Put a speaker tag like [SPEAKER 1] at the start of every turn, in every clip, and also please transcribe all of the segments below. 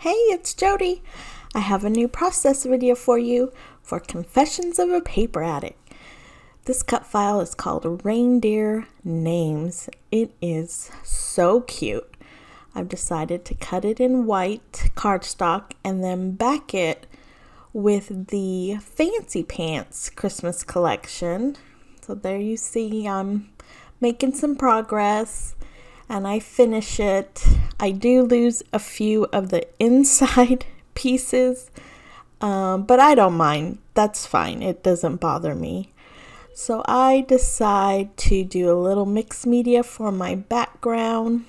[SPEAKER 1] Hey, it's Jody. I have a new process video for you for Confessions of a Paper Addict. This cut file is called Reindeer Names. It is so cute. I've decided to cut it in white cardstock and then back it with the Fancy Pants Christmas collection. So there you see I'm making some progress and I finish it. I do lose a few of the inside pieces, but I don't mind. That's fine. It doesn't bother me. So I decide to do a little mixed media for my background,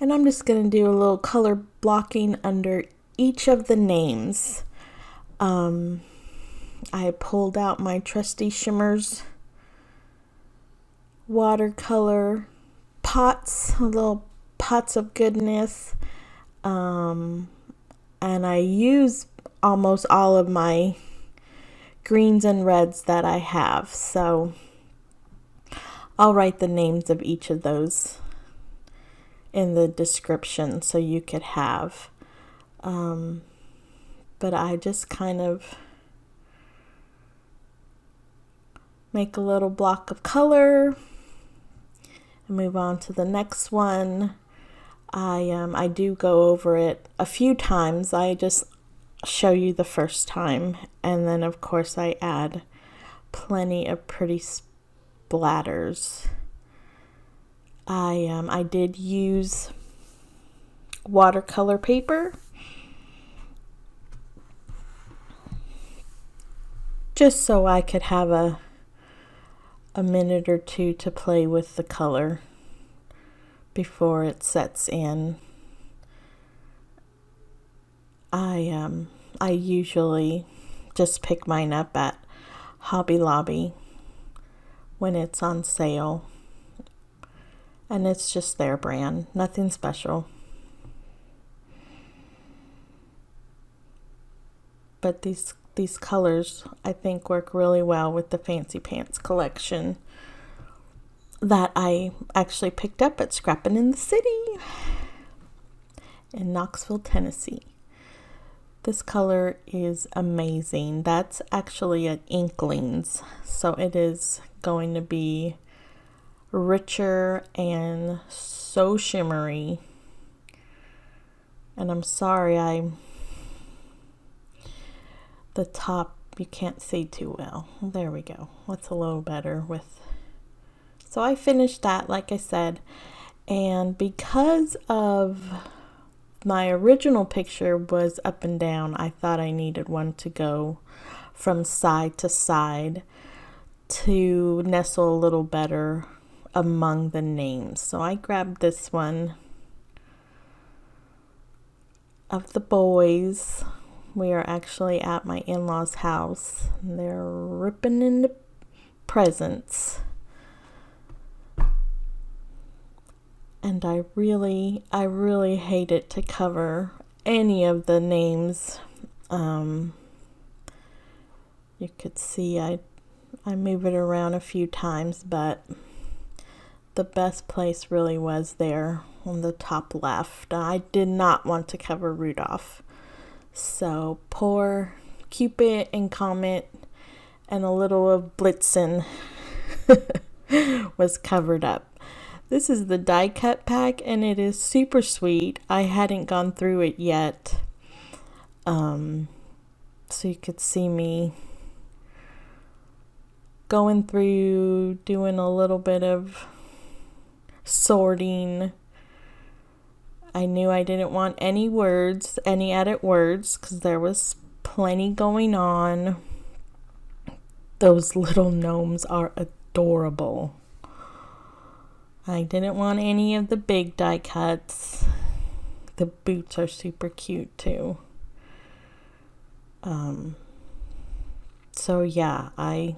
[SPEAKER 1] and I'm just going to do a little color blocking under each of the names. I pulled out my trusty Shimmerz watercolor pots, little pots of goodness, and I use almost all of my greens and reds that I have, so I'll write the names of each of those in the description so you could have, but I just kind of make a little block of color. Move on to the next one. I do go over it a few times. I just show you the first time, and then of course I add plenty of pretty splatters. I did use watercolor paper just so I could have a minute or two to play with the color before it sets in. I usually just pick mine up at Hobby Lobby when it's on sale, and it's just their brand, nothing special. But these colors I think work really well with the Fancy Pants collection that I actually picked up at Scrappin' in the City in Knoxville, Tennessee. This color is amazing. That's actually an Inklings, so it is going to be richer and so shimmery. And I'm sorry, the top you can't see too well. There we go. That's a little better with. So I finished that, like I said, and because of my original picture was up and down, I thought I needed one to go from side to side to nestle a little better among the names. So I grabbed this one of the boys. We are actually at my in-laws' house. They're ripping into presents. And I really hate it to cover any of the names. You could see I move it around a few times, but the best place really was there on the top left. I did not want to cover Rudolph. So poor Cupid and Comet and a little of Blitzen was covered up. This is the die cut pack, and it is super sweet. I hadn't gone through it yet, so you could see me going through, doing a little bit of sorting. I knew I didn't want any edit words, because there was plenty going on. Those little gnomes are adorable. I didn't want any of the big die cuts. The boots are super cute too. So yeah, I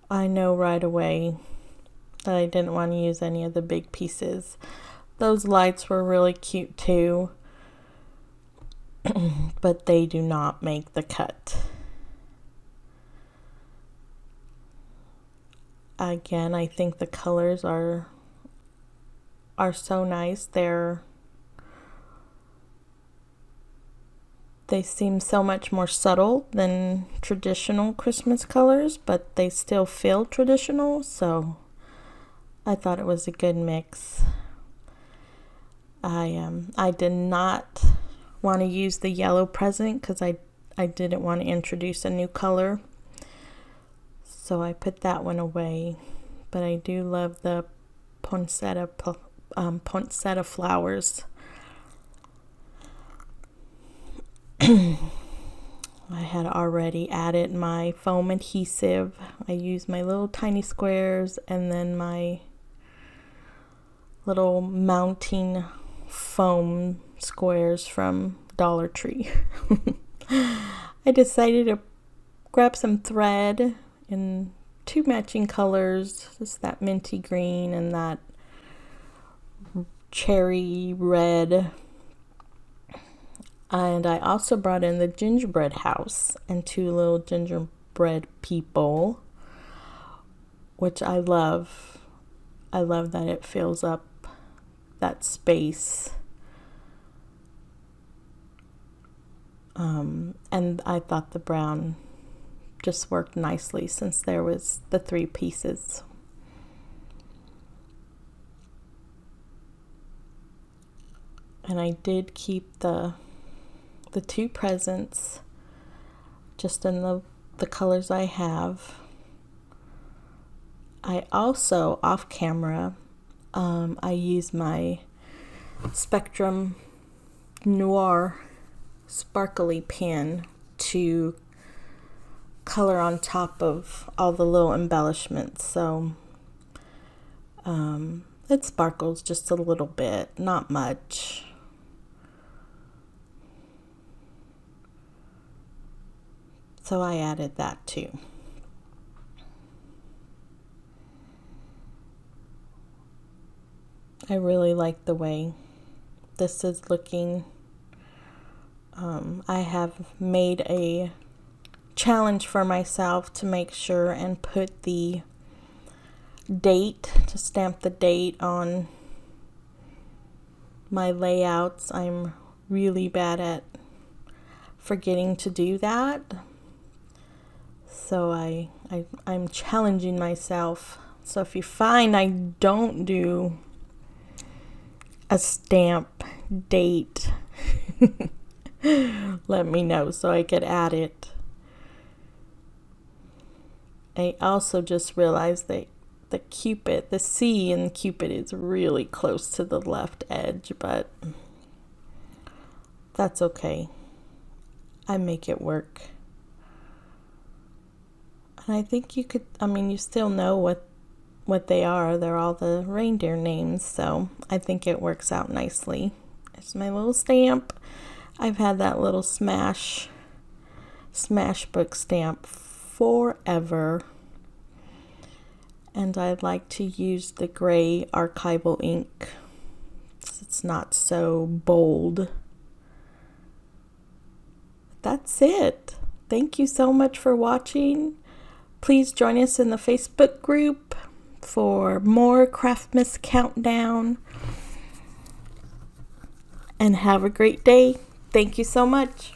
[SPEAKER 1] know right away that I didn't want to use any of the big pieces. Those lights were really cute too, but they do not make the cut. Again, I think the colors are are so nice. They seem so much more subtle than traditional Christmas colors, but they still feel traditional, so I thought it was a good mix. I did not want to use the yellow present because I didn't want to introduce a new color, so I put that one away. But I do love the poinsettia flowers. I had already added my foam adhesive. I used my little tiny squares and then my little mounting foam squares from Dollar Tree. I decided to grab some thread in 2 matching colors, just that minty green and that cherry red. And I also brought in the gingerbread house and 2 little gingerbread people, which I love. I love that it fills up that space. And I thought the brown just worked nicely since there was the 3 pieces. And I did keep the 2 presents just in the colors I have. I also, off camera, I use my Spectrum Noir sparkly pen to color on top of all the little embellishments, so it sparkles just a little bit, not much. So I added that too. I really like the way this is looking. I have made a challenge for myself to make sure and put the date, to stamp the date on my layouts. I'm really bad at forgetting to do that. So I'm challenging myself. So if you find I don't do a stamp date, let me know so I could add it. I also just realized that the Cupid, the C in Cupid is really close to the left edge, but that's okay. I make it work. And I think you could, you still know what they are. They're all the reindeer names, so I think it works out nicely. It's my little stamp. I've had that little Smash book stamp forever. And I like to use the gray archival ink. It's not so bold. That's it. Thank you so much for watching. Please join us in the Facebook group for more Craftmas Countdown. And have a great day. Thank you so much.